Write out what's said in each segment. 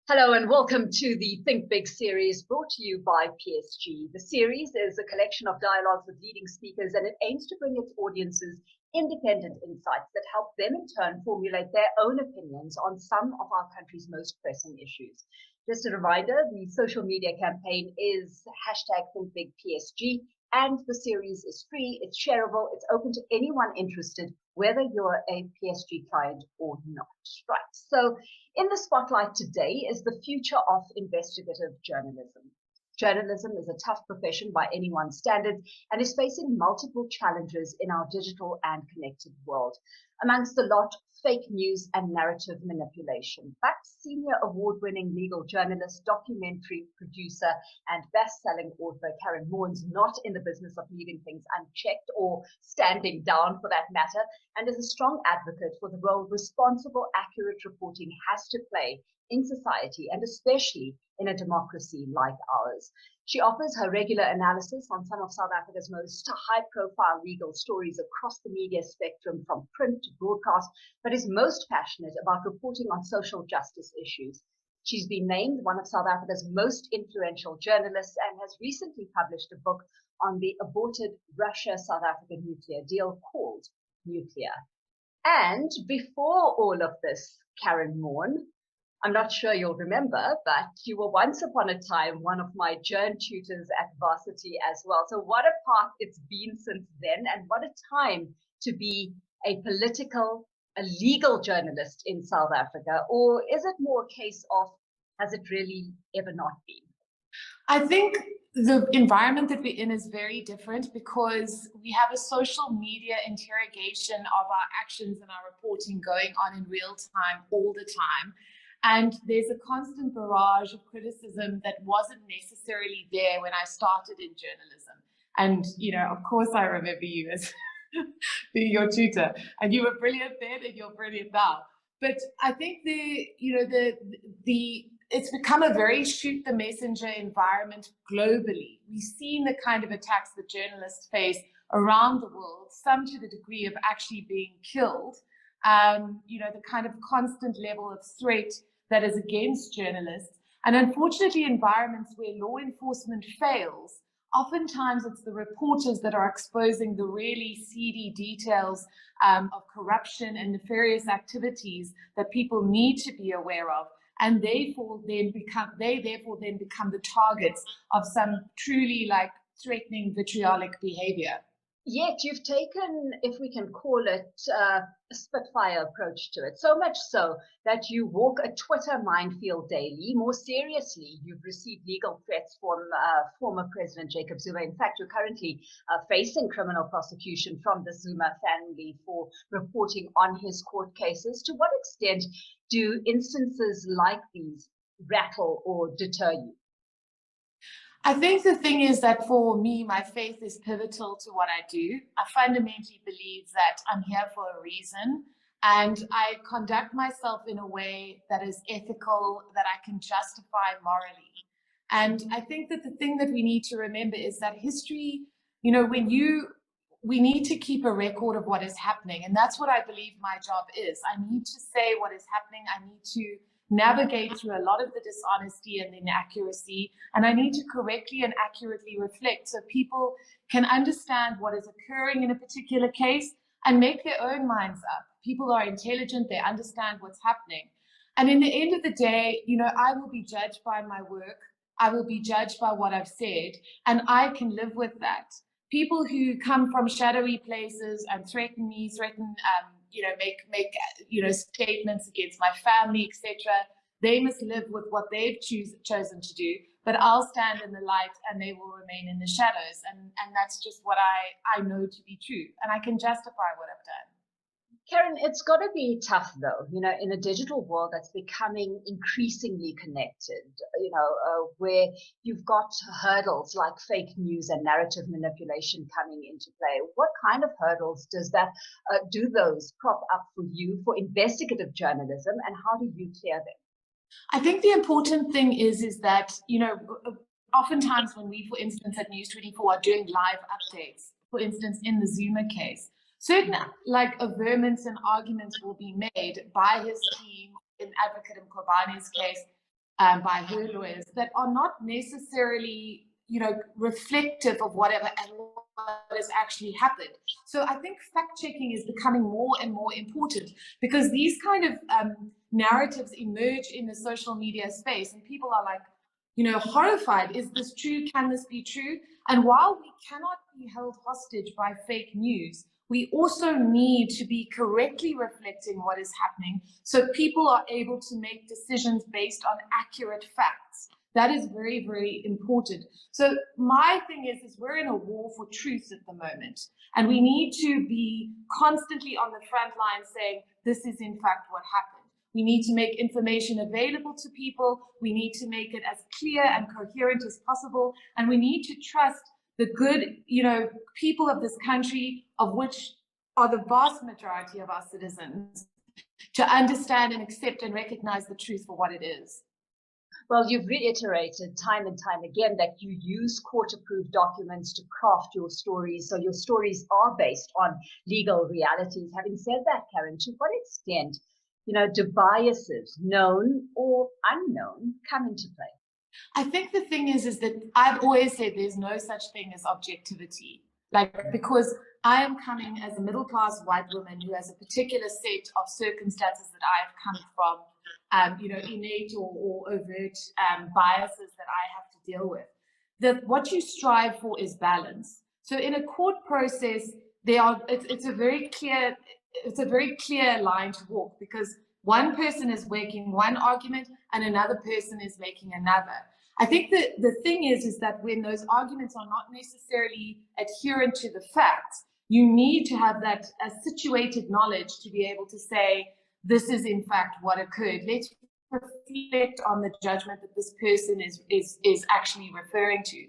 Hello and welcome to the Think Big series brought to you by PSG. The series is a collection of dialogues with leading speakers, and it aims to bring its audiences independent insights that help them in turn formulate their own opinions on some of our country's most pressing issues. Just a reminder, the social media campaign is #ThinkBigPSG, and the series is free, it's shareable, it's open to anyone interested, whether you're a PSG client or not. Right, so in the spotlight today is the future of investigative journalism. Journalism is a tough profession by anyone's standards and is facing multiple challenges in our digital and connected world. Amongst the lot, fake news and narrative manipulation. But senior award-winning legal journalist, documentary producer, and best-selling author Karyn Maughan's not in the business of leaving things unchecked or standing down for that matter, and is a strong advocate for the role responsible, accurate reporting has to play in society, and especially in a democracy like ours. She offers her regular analysis on some of South Africa's most high-profile legal stories across the media spectrum, from print to broadcast, but is most passionate about reporting on social justice issues. She's been named one of South Africa's most influential journalists and has recently published a book on the aborted Russia-South Africa nuclear deal called Nuclear. And before all of this, Karyn Maughan, I'm not sure you'll remember, but you were once upon a time one of my journ tutors at varsity as well. So what a path it's been since then, and what a time to be a legal journalist in South Africa. Or is it more a case of, has it really ever not been? I think the environment that we're in is very different because we have a social media interrogation of our actions and our reporting going on in real time all the time. And there's a constant barrage of criticism that wasn't necessarily there when I started in journalism. And, of course, I remember you as being your tutor, and you were brilliant then and you're brilliant now. But I think it's become a very shoot the messenger environment globally. We've seen the kind of attacks that journalists face around the world, some to the degree of actually being killed. The kind of constant level of threat that is against journalists. And unfortunately, environments where law enforcement fails, oftentimes it's the reporters that are exposing the really seedy details of corruption and nefarious activities that people need to be aware of. And they therefore then become the targets of some truly threatening vitriolic behavior. Yet you've taken, if we can call it, a Spitfire approach to it, so much so that you walk a Twitter minefield daily. More seriously, you've received legal threats from former President Jacob Zuma. In fact, you're currently facing criminal prosecution from the Zuma family for reporting on his court cases. To what extent do instances like these rattle or deter you? I think the thing is that for me, my faith is pivotal to what I do. I fundamentally believe that I'm here for a reason, and I conduct myself in a way that is ethical, that I can justify morally. And I think that the thing that we need to remember is that history, we need to keep a record of what is happening. And that's what I believe my job is. I need to say what is happening. I need to navigate through a lot of the dishonesty and the inaccuracy, and I need to correctly and accurately reflect so people can understand what is occurring in a particular case and make their own minds up. People are intelligent, they understand what's happening. And in the end of the day, I will be judged by my work, I will be judged by what I've said, and I can live with that. People who come from shadowy places and threaten me, make statements against my family, etc. They must live with what they've chosen to do, but I'll stand in the light and they will remain in the shadows. And that's just what I know to be true. And I can justify what I've done. Karyn, it's got to be tough, though, in a digital world that's becoming increasingly connected, where you've got hurdles like fake news and narrative manipulation coming into play. What kind of hurdles do those crop up for you for investigative journalism, and how do you clear them? I think the important thing is that, oftentimes when we, for instance, at News 24 are doing live updates, for instance, in the Zuma case, certain averments and arguments will be made by his team in Advocate Mkhwebani's case by her lawyers that are not necessarily, reflective of whatever has actually happened. So I think fact checking is becoming more and more important, because these kind of narratives emerge in the social media space, and people are like, horrified. Is this true? Can this be true? And while we cannot be held hostage by fake news, we also need to be correctly reflecting what is happening so people are able to make decisions based on accurate facts. That is very, very important. So my thing is we're in a war for truth at the moment, and we need to be constantly on the front line saying, this is in fact what happened. We need to make information available to people. We need to make it as clear and coherent as possible. And we need to trust the good, people of this country, of which are the vast majority of our citizens, to understand and accept and recognize the truth for what it is. Well, you've reiterated time and time again that you use court-approved documents to craft your stories, so your stories are based on legal realities. Having said that, Karyn, to what extent, do biases, known or unknown, come into play? I think the thing is that I've always said there's no such thing as objectivity. Because I am coming as a middle-class white woman who has a particular set of circumstances that I have come from, innate or overt biases that I have to deal with. What you strive for is balance. So in a court process, it's a very clear line to walk, because one person is making one argument and another person is making another. I think the thing is that when those arguments are not necessarily adherent to the facts, you need to have that situated knowledge to be able to say, this is in fact what occurred. Let's reflect on the judgment that this person is actually referring to.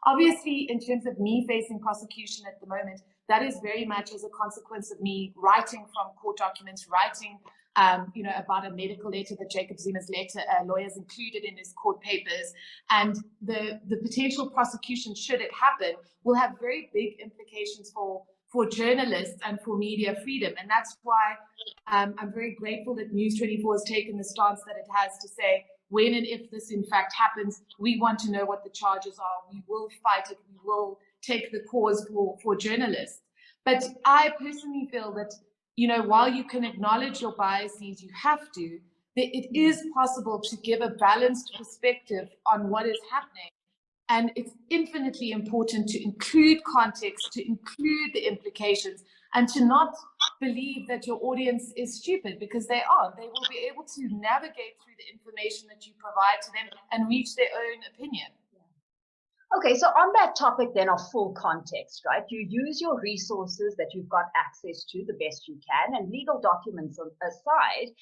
Obviously, in terms of me facing prosecution at the moment, that is very much as a consequence of me writing from court documents, writing about a medical letter that Jacob Zuma's lawyers included in his court papers. And the potential prosecution, should it happen, will have very big implications for journalists and for media freedom. And that's why I'm very grateful that News 24 has taken the stance that it has to say, when and if this in fact happens, we want to know what the charges are. We will fight it. We will take the cause for journalists. But I personally feel that, while you can acknowledge your biases, you have to, it is possible to give a balanced perspective on what is happening. And it's infinitely important to include context, to include the implications, and to not believe that your audience is stupid, because they aren't. They will be able to navigate through the information that you provide to them and reach their own opinion. Okay, so on that topic then of full context, right? You use your resources that you've got access to the best you can, and legal documents aside,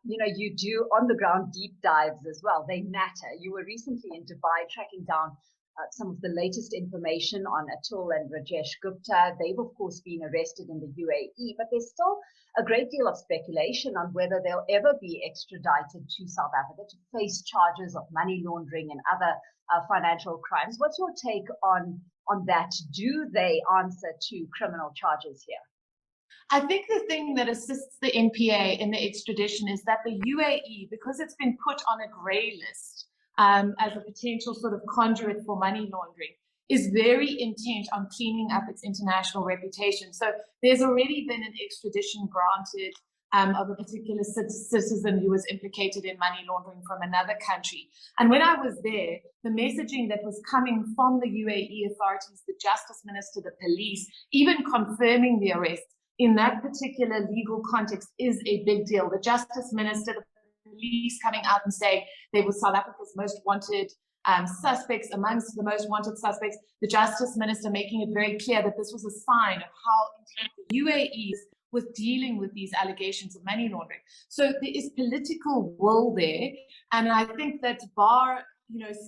you do on-the-ground deep dives as well. They matter. You were recently in Dubai tracking down some of the latest information on Atul and Rajesh Gupta. They've, of course, been arrested in the UAE, but there's still a great deal of speculation on whether they'll ever be extradited to South Africa to face charges of money laundering and other financial crimes. What's your take on that? Do they answer to criminal charges here? I think the thing that assists the NPA in the extradition is that the UAE, because it's been put on a grey list as a potential sort of conduit for money laundering, is very intent on cleaning up its international reputation. So there's already been an extradition granted of a particular citizen who was implicated in money laundering from another country. And when I was there, the messaging that was coming from the UAE authorities, the justice minister, the police, even confirming the arrest in that particular legal context is a big deal. The justice minister, the police coming out and saying they were South Africa's most wanted suspects, amongst the most wanted suspects, the justice minister making it very clear that this was a sign of how intent the UAE is with dealing with these allegations of money laundering. So there is political will there, and I think that bar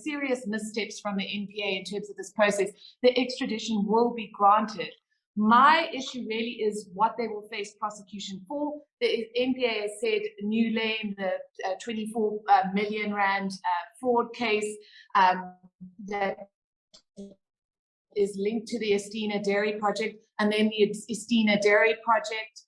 serious missteps from the NPA in terms of this process, the extradition will be granted. My issue really is what they will face prosecution for. The NPA has said New Lane, the 24 million rand fraud case that is linked to the Estina Dairy Project, and then the Estina Dairy Project.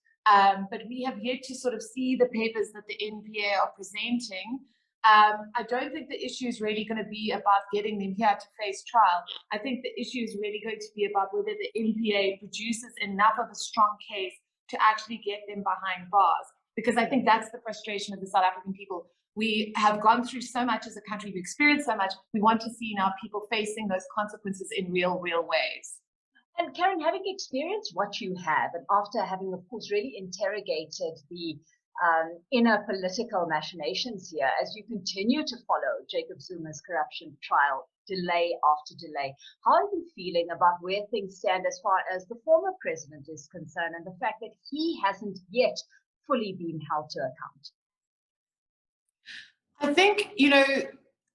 But we have yet to sort of see the papers that the NPA are presenting I don't think the issue is really going to be about getting them here to face trial. I think the issue is really going to be about whether the NPA produces enough of a strong case to actually get them behind bars. Because I think that's the frustration of the South African people. We have gone through so much as a country, we've experienced so much. We want to see now people facing those consequences in real ways. And Karyn, having experienced what you have, and after having, of course, really interrogated the inner political machinations here, as you continue to follow Jacob Zuma's corruption trial, delay after delay, how are you feeling about where things stand as far as the former president is concerned and the fact that he hasn't yet fully been held to account? I think,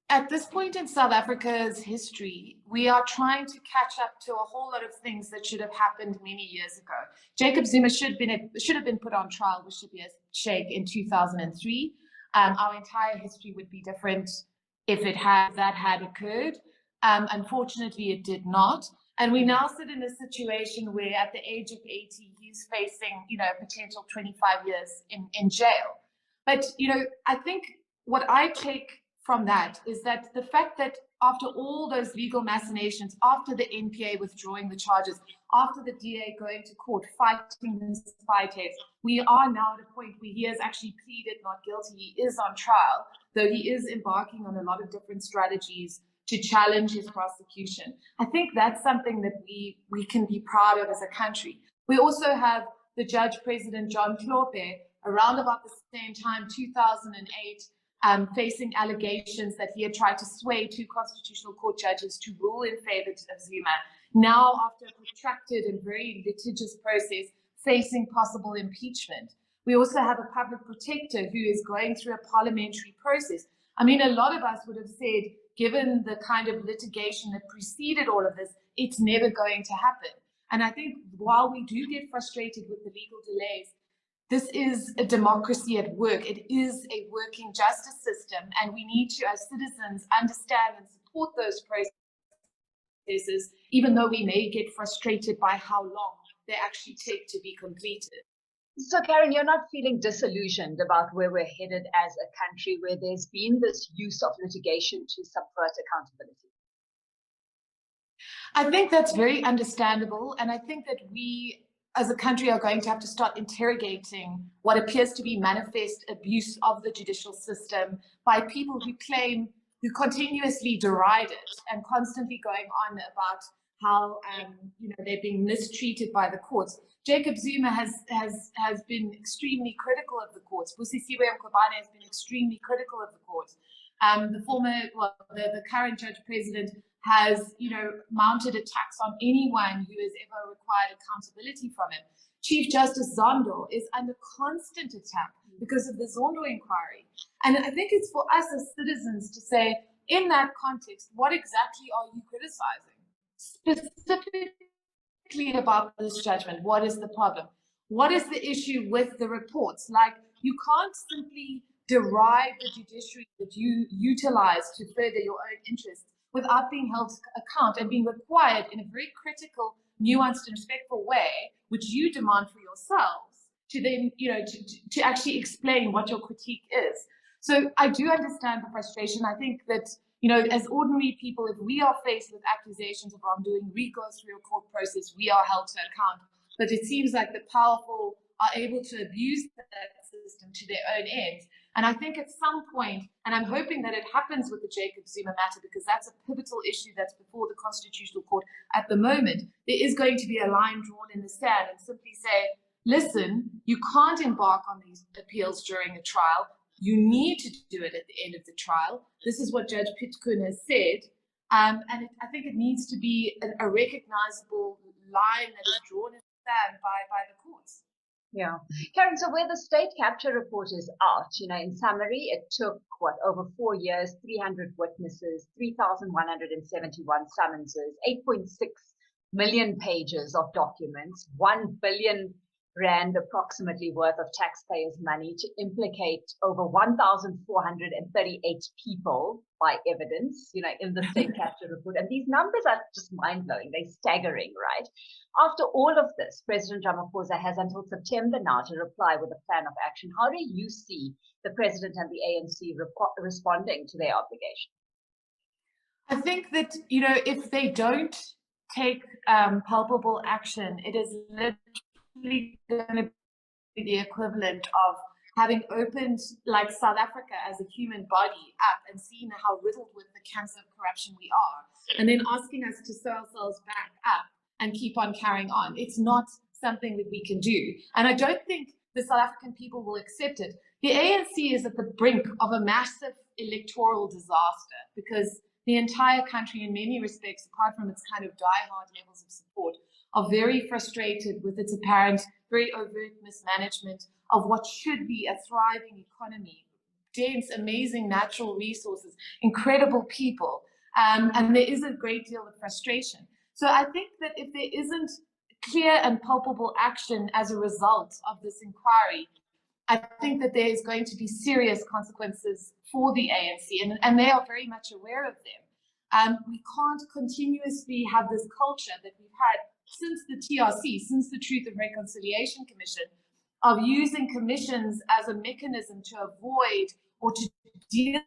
at this point in South Africa's history, we are trying to catch up to a whole lot of things that should have happened many years ago. Jacob Zuma should have been put on trial with Alishia Seckam in 2003. Our entire history would be different if that had occurred. Unfortunately, it did not. And we now sit in a situation where at the age of 80, he's facing, potential 25 years in jail. But, I think what I take from that is that the fact that after all those legal machinations, after the NPA withdrawing the charges, after the DA going to court fighting the spy tapes, we are now at a point where he has actually pleaded not guilty. He is on trial, though he is embarking on a lot of different strategies to challenge his prosecution. I think that's something that we can be proud of as a country. We also have the Judge President John Hlophe around about the same time, 2008, facing allegations that he had tried to sway two constitutional court judges to rule in favor of Zuma. Now, after a protracted and very litigious process, facing possible impeachment. We also have a public protector who is going through a parliamentary process. I mean, a lot of us would have said, given the kind of litigation that preceded all of this, it's never going to happen. And I think while we do get frustrated with the legal delays, this is a democracy at work. It is a working justice system, and we need to, as citizens, understand and support those processes, even though we may get frustrated by how long they actually take to be completed. So, Karyn, you're not feeling disillusioned about where we're headed as a country where there's been this use of litigation to subvert accountability? I think that's very understandable, and I think that we as a country are going to have to start interrogating what appears to be manifest abuse of the judicial system by people who continuously deride it and constantly going on about how they're being mistreated by the courts. Jacob Zuma has been extremely critical of the courts. Busisiwe Mkhwebane has been extremely critical of the courts. The current judge president has, mounted attacks on anyone who has ever required accountability from him. Chief Justice Zondo is under constant attack because of the Zondo inquiry. And I think it's for us as citizens to say, in that context, what exactly are you criticizing? Specifically about this judgment, what is the problem? What is the issue with the reports? Like, you can't simply deride the judiciary that you utilize to further your own interests without being held to account and being required in a very critical, nuanced and respectful way, which you demand for yourselves, to then, to actually explain what your critique is. So I do understand the frustration. I think that, as ordinary people, if we are faced with accusations of wrongdoing, we go through a court process, we are held to account. But it seems like the powerful are able to abuse that system to their own ends. And I think at some point, and I'm hoping that it happens with the Jacob Zuma matter, because that's a pivotal issue that's before the Constitutional Court at the moment, there is going to be a line drawn in the sand and simply say, listen, you can't embark on these appeals during a trial. You need to do it at the end of the trial. This is what Judge Pitkun has said. I think it needs to be a recognizable line that is drawn in the sand by the courts. Yeah. Karyn, so where the state capture report is out, in summary, it took, over 4 years, 300 witnesses, 3,171 summonses, 8.6 million pages of documents, 1 billion rand approximately worth of taxpayers' money to implicate over 1,438 people by evidence, in the state capture report. And these numbers are just mind-blowing. They're staggering, right? After all of this, President Ramaphosa has until September now to reply with a plan of action. How do you see the president and the ANC responding to their obligation? I think that, if they don't take palpable action, it is literally going to be the equivalent of having opened like South Africa as a human body up and seen how riddled with the cancer of corruption we are, and then asking us to sew ourselves back up and keep on carrying on. It's not something that we can do. And I don't think the South African people will accept it. The ANC is at the brink of a massive electoral disaster because the entire country, in many respects, apart from its kind of die-hard levels of support, are very frustrated with its apparent, very overt mismanagement of what should be a thriving economy, dense, amazing natural resources, incredible people, and there is a great deal of frustration. So I think that if there isn't clear and palpable action as a result of this inquiry, I think that there is going to be serious consequences for the ANC, and they are very much aware of them. We can't continuously have this culture that we've had since the TRC, since the Truth and Reconciliation Commission, of using commissions as a mechanism to avoid or to deal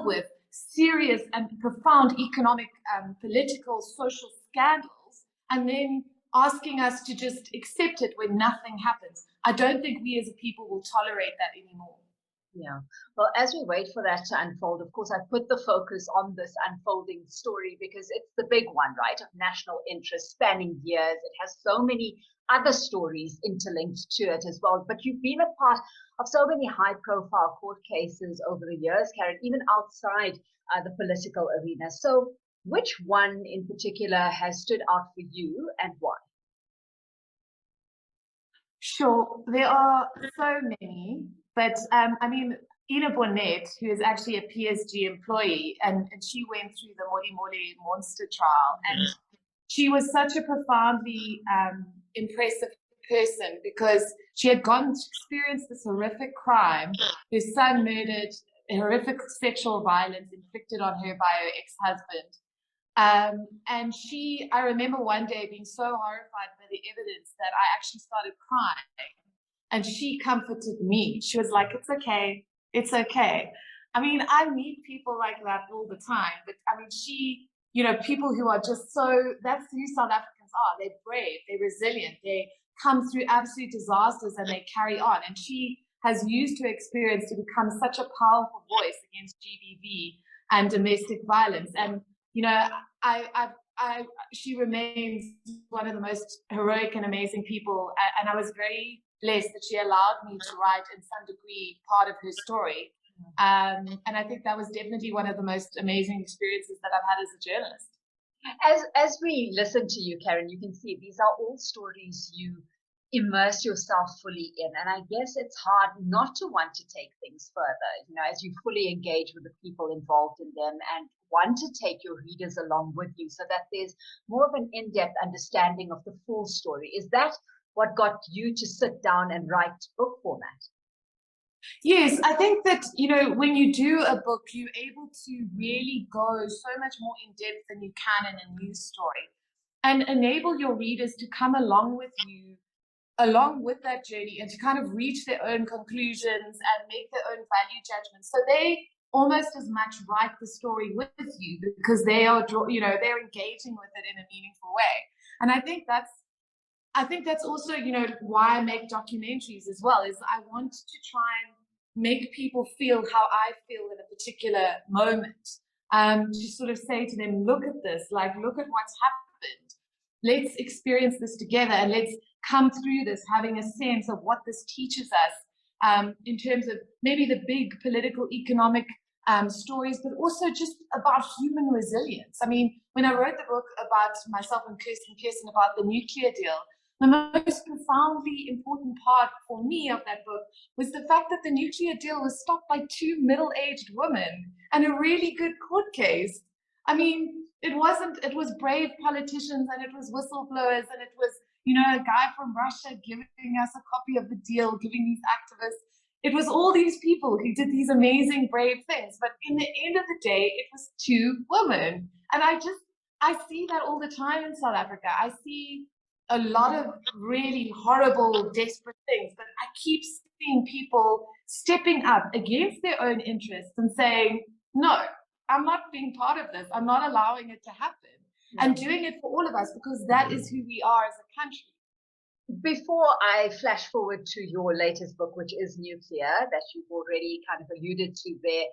with serious and profound economic, political, social scandals, and then asking us to just accept it when nothing happens. I don't think we as a people will tolerate that anymore. Yeah. Well, as we wait for that to unfold, of course, I put the focus on this unfolding story because it's the big one, right, of national interest spanning years. It has so many other stories interlinked to it as well. But you've been a part of so many high-profile court cases over the years, Karyn, even outside the political arena. So which one in particular has stood out for you and why? Sure, there are so many, but I mean, Ina Bonnet, who is actually a PSG employee, and she went through the Modi Modi monster trial, and she was such a profoundly impressive person because she had gone to experience this horrific crime, her son murdered, horrific sexual violence inflicted on her by her ex-husband. And I remember one day being so horrified by the evidence that I actually started crying, and she comforted me. She was like, it's okay, it's okay. I mean, I meet people like that all the time, but I mean, people who are just that's who South Africans are. They're brave, they're resilient, they come through absolute disasters and they carry on. And she has used her experience to become such a powerful voice against GBV and domestic violence. And she remains one of the most heroic and amazing people. And I was very blessed that she allowed me to write, in some degree, part of her story. And I think that was definitely one of the most amazing experiences that I've had as a journalist. As we listen to you, Karyn, you can see these are all stories you immerse yourself fully in. And I guess it's hard not to want to take things further, as you fully engage with the people involved in them and want to take your readers along with you so that there's more of an in-depth understanding of the full story. Is that what got you to sit down and write book format? Yes, I think that, when you do a book, you're able to really go so much more in depth than you can in a news story and enable your readers to come along with you, along with that journey, and to kind of reach their own conclusions and make their own value judgments. So they almost as much write the story with you because they are, they're engaging with it in a meaningful way. And I think that's also, why I make documentaries as well, is I want to try and make people feel how I feel in a particular moment. To sort of say to them, look at this, look at what's happened. Let's experience this together and let's come through this having a sense of what this teaches us in terms of maybe the big political, economic stories, but also just about human resilience. I mean, when I wrote the book about myself and Kirsten about the nuclear deal, the most profoundly important part for me of that book was the fact that the nuclear deal was stopped by two middle-aged women and a really good court case. I mean, it was brave politicians and it was whistleblowers and it was, a guy from Russia giving us a copy of the deal, giving these activists. It was all these people who did these amazing, brave things. But in the end of the day, it was two women. And I see that all the time in South Africa. I see a lot of really horrible, desperate things, but I keep seeing people stepping up against their own interests and saying, no, I'm not being part of this. I'm not allowing it to happen. And doing it for all of us, because that is who we are as a country. Before I flash forward to your latest book, which is Nuclear, that you've already kind of alluded to there,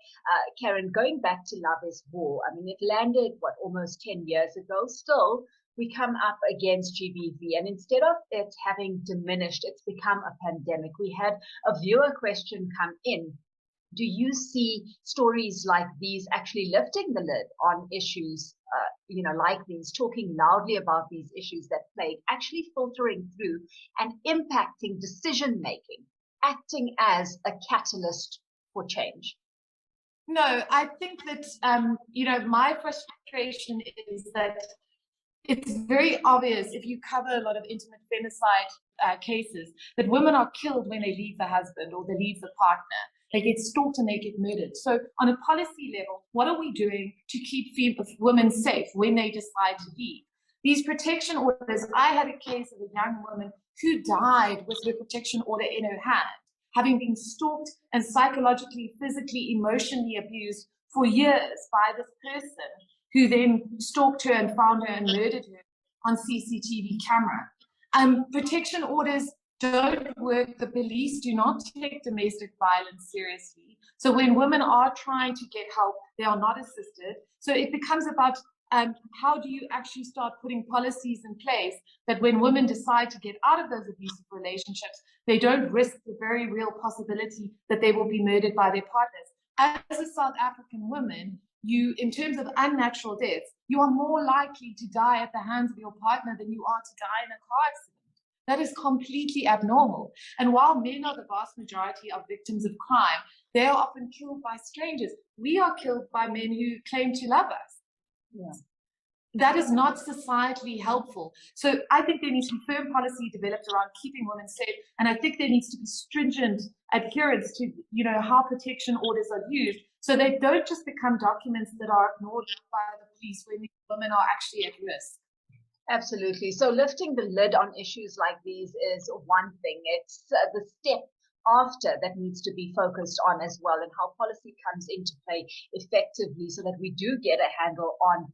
Karyn, going back to Love is War, I mean, it landed, almost 10 years ago. Still, we come up against GBV, and instead of it having diminished, it's become a pandemic. We had a viewer question come in. Do you see stories like these actually lifting the lid on issues, like these, talking loudly about these issues that plague, actually filtering through and impacting decision making, acting as a catalyst for change? No, I think that, my frustration is that it's very obvious if you cover a lot of intimate femicide cases that women are killed when they leave the husband or they leave the partner. They get stalked and they get murdered. So on a policy level, what are we doing to keep women safe when they decide to leave? These protection orders, I had a case of a young woman who died with her protection order in her hand, having been stalked and psychologically, physically, emotionally abused for years by this person who then stalked her and found her and murdered her on CCTV camera. Protection orders don't work. The police do not take domestic violence seriously. So when women are trying to get help, they are not assisted. So it becomes about how do you actually start putting policies in place that when women decide to get out of those abusive relationships, they don't risk the very real possibility that they will be murdered by their partners. As a South African woman, you, in terms of unnatural deaths, you are more likely to die at the hands of your partner than you are to die in a car accident. That is completely abnormal. And while men are the vast majority of victims of crime, they are often killed by strangers. We are killed by men who claim to love us. Yeah. That is not societally helpful. So I think there needs to be firm policy developed around keeping women safe. And I think there needs to be stringent adherence to, how protection orders are used, so they don't just become documents that are ignored by the police when women are actually at risk. Absolutely. So lifting the lid on issues like these is one thing. It's the step after that needs to be focused on as well, and how policy comes into play effectively so that we do get a handle on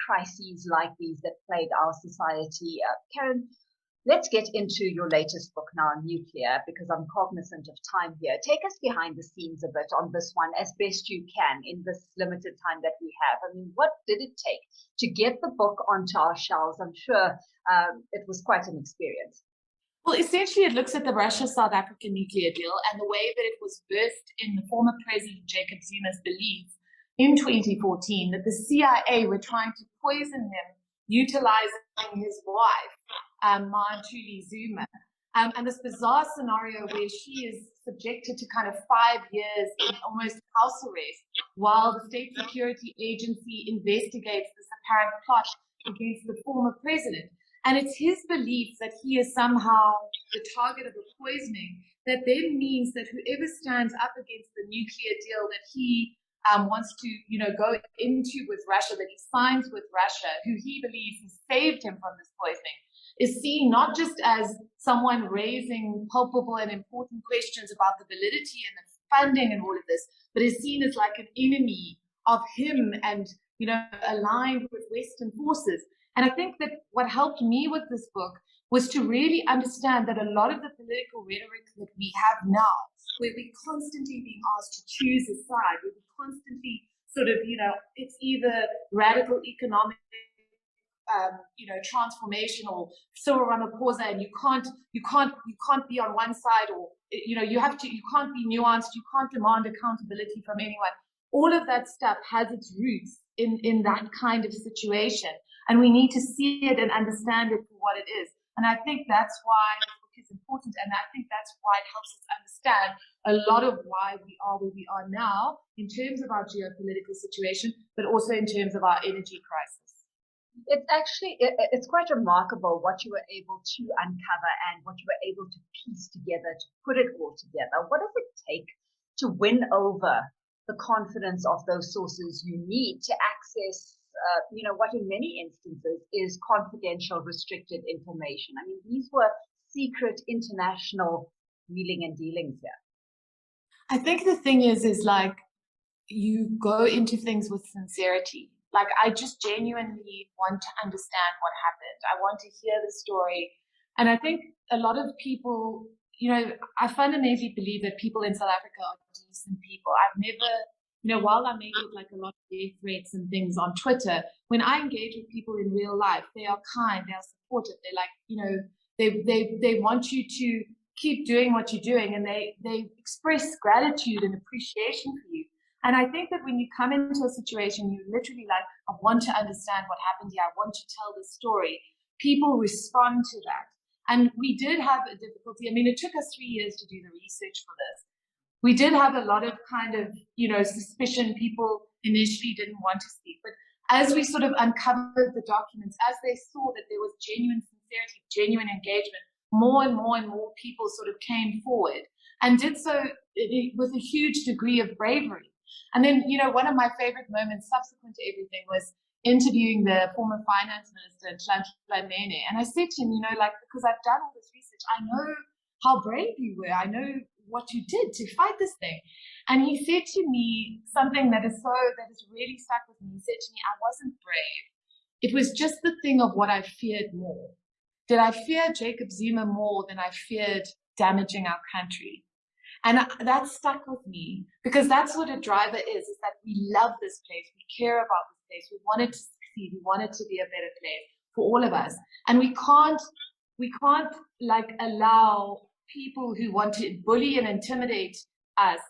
crises like these that plague our society. Karyn, let's get into your latest book now, Nuclear, because I'm cognizant of time here. Take us behind the scenes a bit on this one as best you can in this limited time that we have. I mean, what did it take to get the book onto our shelves? I'm sure it was quite an experience. Well, essentially, it looks at the Russia-South African nuclear deal and the way that it was birthed in the former President Jacob Zuma's belief in 2014 that the CIA were trying to poison him, utilizing his wife, Mantuli Zuma. And this bizarre scenario where she is subjected to kind of 5 years in almost house arrest while the State Security Agency investigates this apparent plot against the former president. And it's his belief that he is somehow the target of a poisoning that then means that whoever stands up against the nuclear deal that he wants to, go into with Russia, that he signs with Russia, who he believes has saved him from this poisoning, is seen not just as someone raising palpable and important questions about the validity and the funding and all of this, but is seen as like an enemy of him and, aligned with Western forces. And I think that what helped me with this book was to really understand that a lot of the political rhetoric that we have now, where we're constantly being asked to choose a side, where we constantly sort of, it's either radical economic, transformation or Cyril Ramaphosa, and you can't be on one side, or you can't be nuanced, you can't demand accountability from anyone. All of that stuff has its roots in that kind of situation. And we need to see it and understand it for what it is. And I think that's why this book is important. And I think that's why it helps us understand a lot of why we are where we are now in terms of our geopolitical situation, but also in terms of our energy crisis. It's actually, it's quite remarkable what you were able to uncover and what you were able to piece together, to put it all together. What does it take to win over the confidence of those sources you need to access, what in many instances is confidential, restricted information? I mean, these were secret international wheeling and dealings here. I think the thing is like you go into things with sincerity. Like I just genuinely want to understand what happened. I want to hear the story. And I think a lot of people, I fundamentally believe that people in South Africa are decent people. I've never, while I may get like a lot of death threats and things on Twitter, when I engage with people in real life, they are kind, they are supportive. They're like, they want you to keep doing what you're doing, and they express gratitude and appreciation for you. And I think that when you come into a situation, you literally like, I want to understand what happened here. I want to tell the story. People respond to that. And we did have a difficulty. I mean, it took us 3 years to do the research for this. We did have a lot of kind of, suspicion. People initially didn't want to speak. But as we sort of uncovered the documents, as they saw that there was genuine sincerity, genuine engagement, more and more and more people sort of came forward and did so with a huge degree of bravery. And then, one of my favorite moments subsequent to everything was interviewing the former finance minister, Nhlanhla Nene. And I said to him, because I've done all this research, I know how brave you were. I know what you did to fight this thing. And he said to me something that has really stuck with me. He said to me, I wasn't brave. It was just the thing of what I feared more. Did I fear Jacob Zuma more than I feared damaging our country? And that stuck with me, because that's what a driver is that we love this place. We care about this place. We want it to succeed. We want it to be a better place for all of us. And we can't like allow people who want to bully and intimidate us,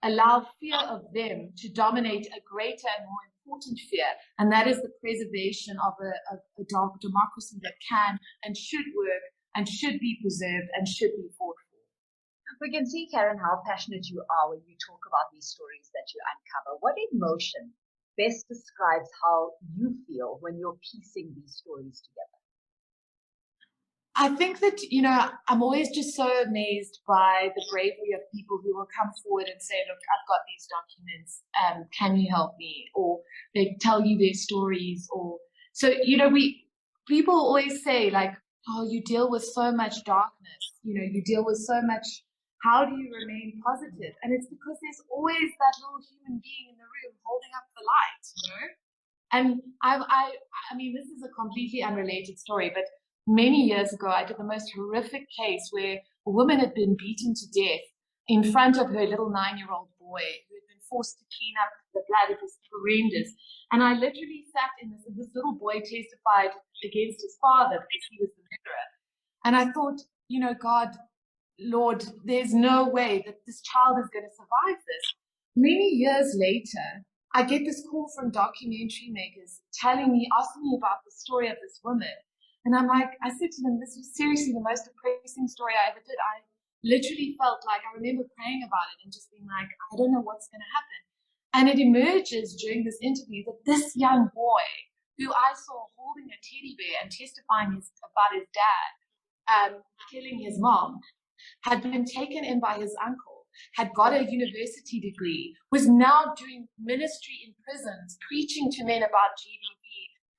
allow fear of them to dominate a greater and more important fear. And that is the preservation of a democracy that can and should work and should be preserved and should be fought for. We can see, Karyn, how passionate you are when you talk about these stories that you uncover. What emotion best describes how you feel when you're piecing these stories together? I think that, I'm always just so amazed by the bravery of people who will come forward and say, look, I've got these documents, can you help me? Or they tell you their stories. Or so, people always say like, oh, you deal with so much darkness, you deal with so much. How do you remain positive? And it's because there's always that little human being in the room holding up the light, And I mean, this is a completely unrelated story, but many years ago, I did the most horrific case where a woman had been beaten to death in front of her little 9-year-old boy who had been forced to clean up the blood. It was horrendous. And I literally sat in this little boy testified against his father because he was the murderer. And I thought, God, Lord, there's no way that this child is going to survive this. Many years later, I get this call from documentary makers telling me, asking me about the story of this woman. And I said to them, this was seriously the most depressing story I ever did. I literally felt like, I remember praying about it and just being like, I don't know what's going to happen. And it emerges during this interview that this young boy, who I saw holding a teddy bear and testifying about his dad killing his mom, had been taken in by his uncle, had got a university degree, was now doing ministry in prisons, preaching to men about GBV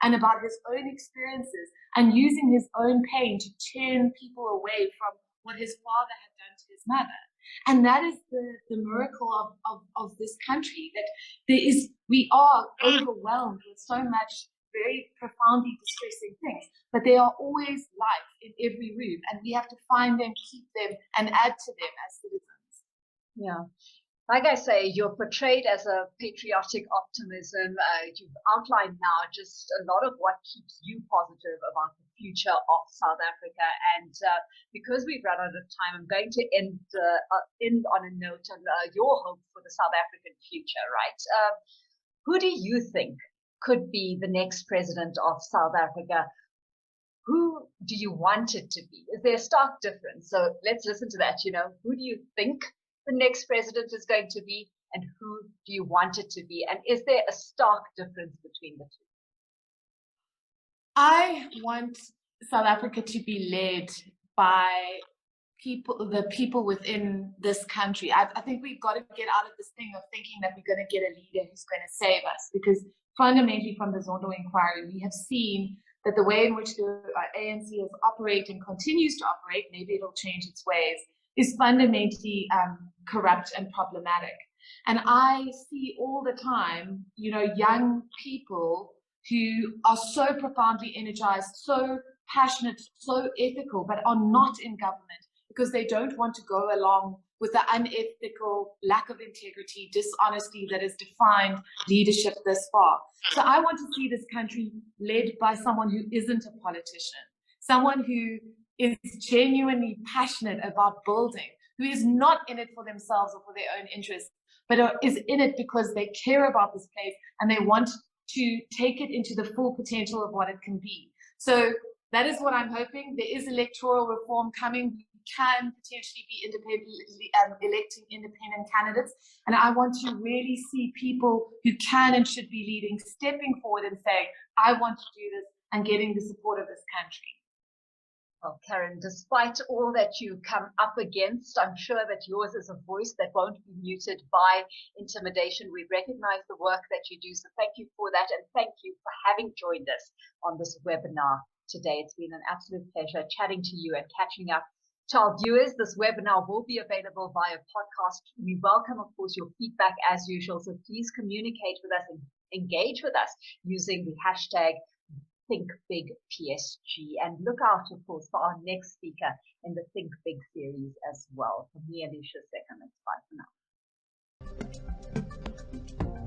and about his own experiences, and using his own pain to turn people away from what his father had done to his mother. And that is the miracle of this country, that we are overwhelmed with so much very profoundly distressing things, but there are always life in every room, and we have to find them, keep them, and add to them as citizens. Yeah. Like I say, you're portrayed as a patriotic optimism. You've outlined now just a lot of what keeps you positive about the future of South Africa. And because we've run out of time, I'm going to end on a note on your hope for the South African future, right? Who do you think could be the next president of South Africa? Who do you want it to be? Is there a stark difference? So let's listen to that. Who do you think the next president is going to be, and who do you want it to be? And is there a stark difference between the two? I want South Africa to be led by the people within this country. I think we've got to get out of this thing of thinking that we're going to get a leader who's going to save us, because fundamentally from the Zondo inquiry, we have seen that the way in which the ANC has operated and continues to operate, maybe it'll change its ways, is fundamentally corrupt and problematic. And I see all the time, young people who are so profoundly energized, so passionate, so ethical, but are not in government because they don't want to go along with the unethical, lack of integrity, dishonesty that has defined leadership this far. So I want to see this country led by someone who isn't a politician, someone who is genuinely passionate about building, who is not in it for themselves or for their own interests, but is in it because they care about this place and they want to take it into the full potential of what it can be. So that is what I'm hoping. There is electoral reform coming. We can potentially be independently electing independent candidates. And I want to really see people who can and should be leading, stepping forward and saying, I want to do this, and getting the support of this country. Well, Karyn, despite all that you come up against, I'm sure that yours is a voice that won't be muted by intimidation. We recognize the work that you do, so thank you for that, and thank you for having joined us on this webinar today. It's been an absolute pleasure chatting to you and catching up. To our viewers, this webinar will be available via podcast. We welcome, of course, your feedback as usual, so please communicate with us and engage with us using the hashtag Think Big PSG, and look out, of course, for our next speaker in the Think Big series as well. From me, Alishia Seckam, it's bye for now.